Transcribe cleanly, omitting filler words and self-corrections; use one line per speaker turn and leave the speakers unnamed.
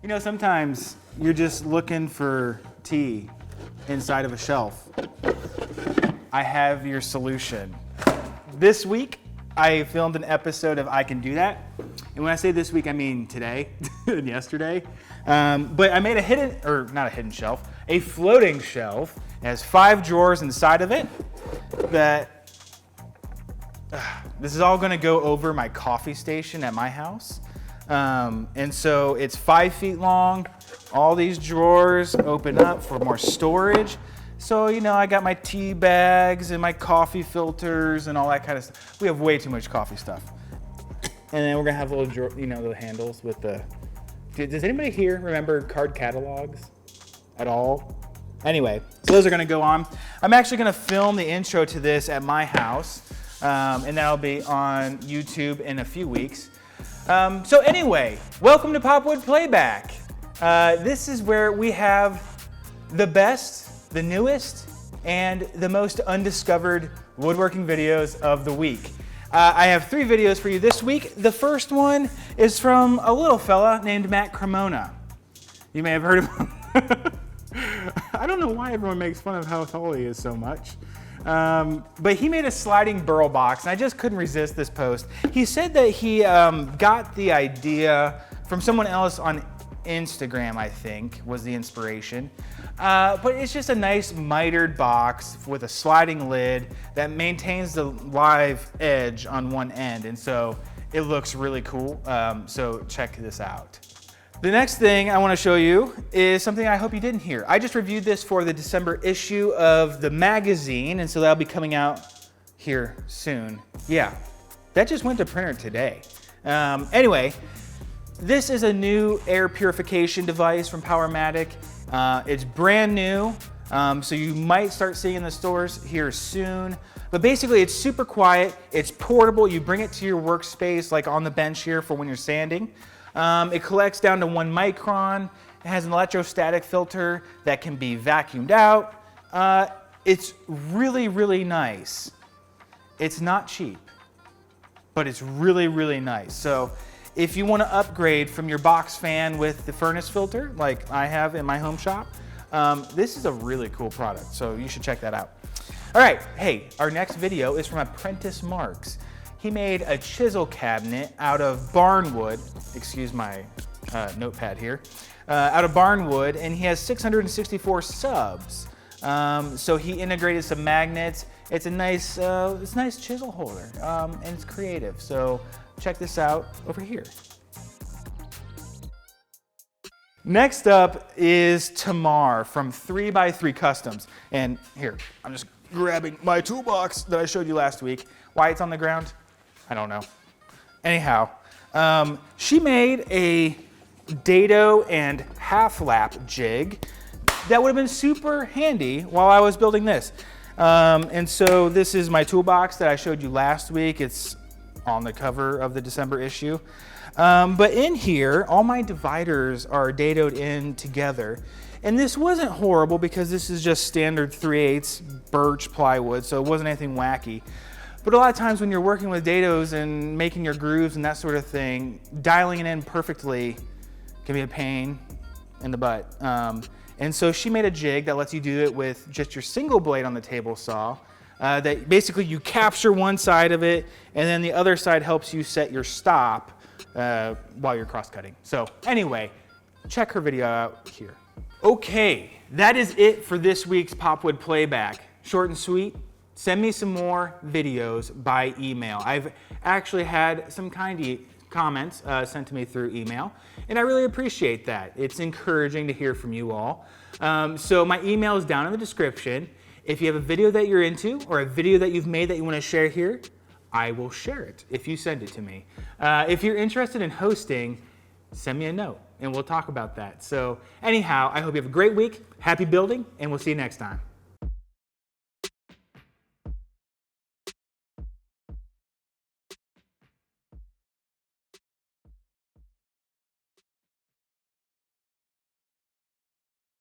You know, sometimes you're just looking for tea inside of a shelf. I have your solution. This week, I filmed an episode of I Can Do That. And when I say this week, I mean today and yesterday. But I made not a hidden shelf, a floating shelf. It has 5 drawers inside of it that, this is all gonna go over my coffee station at my house. And so it's 5 feet long. All these drawers open up for more storage. So, you know, I got my tea bags and my coffee filters and all that kind of stuff. We have way too much coffee stuff. And then we're gonna have little drawer, you know, the handles with the, does anybody here remember card catalogs at all? Anyway, so those are gonna go on. I'm actually gonna film the intro to this at my house. And that'll be on YouTube in a few weeks. So anyway, welcome to Popwood Playback. This is where we have the best, the newest, and the most undiscovered woodworking videos of the week. I have 3 videos for you this week. The first one is from a little fella named Matt Cremona. You may have heard of him. I don't know why everyone makes fun of how tall he is so much. But he made a sliding Burl box, and I just couldn't resist this post. He said that he got the idea from someone else on Instagram, I think, was the inspiration. But it's just a nice mitered box with a sliding lid that maintains the live edge on one end, and so it looks really cool. So check this out. The next thing I want to show you is something I hope you didn't hear. I just reviewed this for the December issue of the magazine, and so that'll be coming out here soon. Yeah, that just went to printer today. Anyway, this is a new air purification device from Powermatic. It's brand new, so you might start seeing in the stores here soon. But basically, it's super quiet, it's portable. You bring it to your workspace, like on the bench here for when you're sanding. It collects down to 1 micron. It has an electrostatic filter that can be vacuumed out. It's really, really nice. It's not cheap, but it's really, really nice. So if you want to upgrade from your box fan with the furnace filter, like I have in my home shop, this is a really cool product, so you should check that out. All right, hey, our next video is from Apprentice Marks. He made a chisel cabinet out of barnwood, excuse my notepad here, out of barnwood, and he has 664 subs. So he integrated some magnets. It's a nice chisel holder, and it's creative. So check this out over here. Next up is Tamar from 3x3 Customs. And here, I'm just grabbing my toolbox that I showed you last week. Why it's on the ground? I don't know. Anyhow, she made a dado and half lap jig that would have been super handy while I was building this. And so this is my toolbox that I showed you last week. It's on the cover of the December issue. But in here, all my dividers are dadoed in together. And this wasn't horrible because this is just standard 3/8 birch plywood, so it wasn't anything wacky. But a lot of times when you're working with dados and making your grooves and that sort of thing, dialing it in perfectly can be a pain in the butt. And so she made a jig that lets you do it with just your single blade on the table saw. That basically you capture one side of it, and then the other side helps you set your stop while you're cross-cutting. So anyway, check her video out here. Okay, that is it for this week's Popwood Playback. Short and sweet. Send me some more videos by email. I've actually had some kind comments sent to me through email, and I really appreciate that. It's encouraging to hear from you all. So my email is down in the description. If you have a video that you're into or a video that you've made that you want to share here, I will share it if you send it to me. If you're interested in hosting, send me a note and we'll talk about that. So anyhow, I hope you have a great week, happy building, and we'll see you next time.